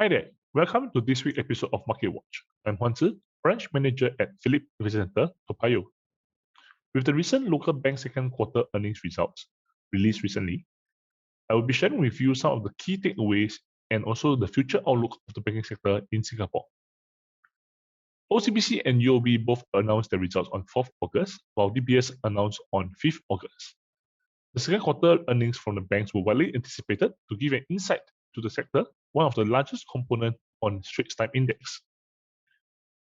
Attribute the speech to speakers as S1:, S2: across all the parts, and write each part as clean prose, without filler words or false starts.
S1: Hi there, welcome to this week's episode of Market Watch. I'm Huan Zi, Branch Manager at Phillip Center, Toa Payoh. With the recent local bank second quarter earnings results released recently, I will be sharing with you some of the key takeaways and also the future outlook of the banking sector in Singapore. OCBC and UOB both announced their results on 4th August, while DBS announced on 5th August. The second quarter earnings from the banks were widely anticipated to give an insight to the sector, one of the largest components on Straits Times Index.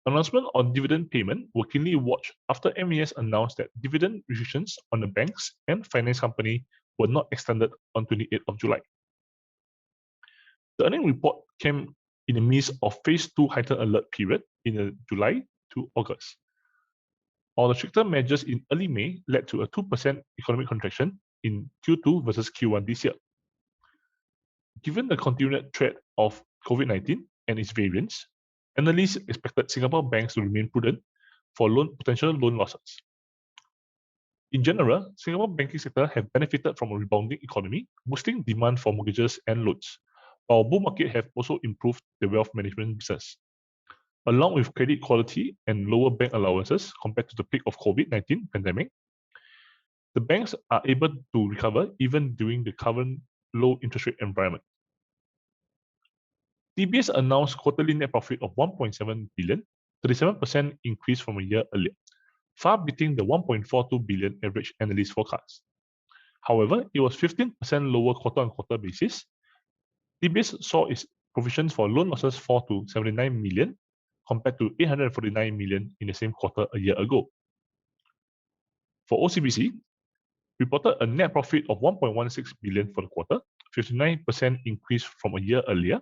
S1: Announcement on dividend payment were keenly watched after MAS announced that dividend restrictions on the banks and finance company were not extended on 28th of July. The earnings report came in the midst of Phase 2 heightened alert period in July to August. All the stricter measures in early May led to a 2% economic contraction in Q2 versus Q1 this year. Given the continued threat of COVID-19 and its variants, analysts expected Singapore banks to remain prudent for potential loan losses. In general, Singapore banking sector have benefited from a rebounding economy, boosting demand for mortgages and loans, while bull market have also improved the wealth management business. Along with credit quality and lower bank allowances compared to the peak of COVID-19 pandemic, the banks are able to recover even during the current low interest rate environment. DBS announced quarterly net profit of 1.7 billion, 37% increase from a year earlier, far beating the 1.42 billion average analyst forecast. However, it was 15% lower quarter-on-quarter basis. DBS saw its provisions for loan losses fall to 79 million compared to 849 million in the same quarter a year ago. For OCBC, reported a net profit of 1.16 billion for the quarter, 59% increase from a year earlier.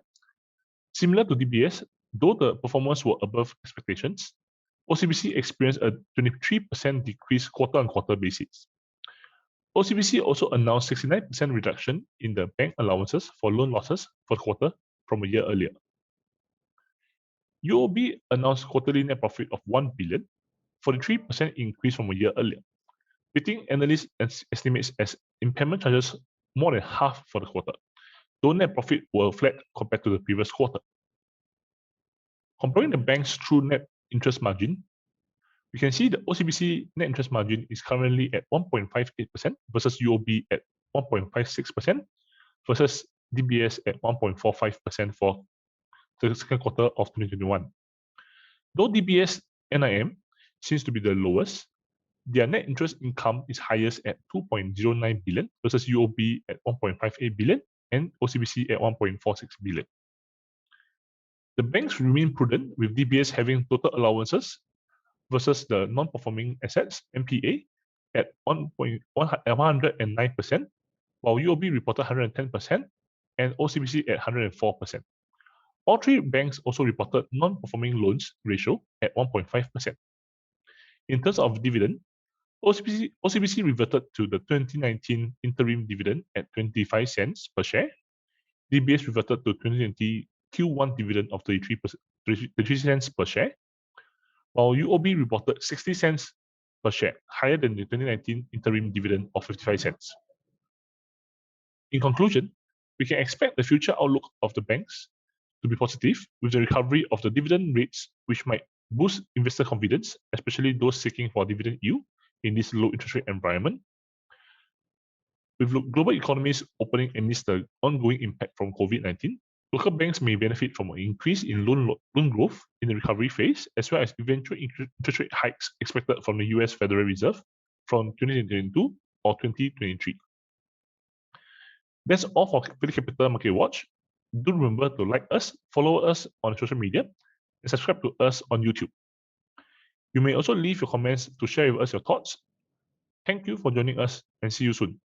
S1: Similar to DBS, though the performance were above expectations, OCBC experienced a 23% decrease quarter-on-quarter basis. OCBC also announced 69% reduction in the bank allowances for loan losses for the quarter from a year earlier. UOB announced quarterly net profit of 1 billion, 43% increase from a year earlier, beating analyst estimates as impairment charges more than half for the quarter, though net profit were flat compared to the previous quarter. Comparing the bank's true net interest margin, we can see the OCBC net interest margin is currently at 1.58% versus UOB at 1.56% versus DBS at 1.45% for the second quarter of 2021. Though DBS NIM seems to be the lowest, their net interest income is highest at 2.09 billion versus UOB at 1.58 billion and OCBC at 1.46 billion. The banks remain prudent, with DBS having total allowances versus the non-performing assets (NPA) at 109%, while UOB reported 110% and OCBC at 104%. All three banks also reported non-performing loans ratio at 1.5%. In terms of dividend, OCBC reverted to the 2019 interim dividend at 25 cents per share. DBS reverted to 2020 Q1 dividend of 33 cents per share, while UOB reported 60 cents per share, higher than the 2019 interim dividend of 55 cents. In conclusion, we can expect the future outlook of the banks to be positive with the recovery of the dividend rates, which might boost investor confidence, especially those seeking for dividend yield in this low interest rate environment. With global economies opening amidst the ongoing impact from COVID-19, local banks may benefit from an increase in loan growth in the recovery phase, as well as eventual interest rate hikes expected from the US Federal Reserve from 2022 or 2023. That's all for PhillipCapital Market Watch. Do remember to like us, follow us on social media, and subscribe to us on YouTube. You may also leave your comments to share with us your thoughts. Thank you for joining us and see you soon.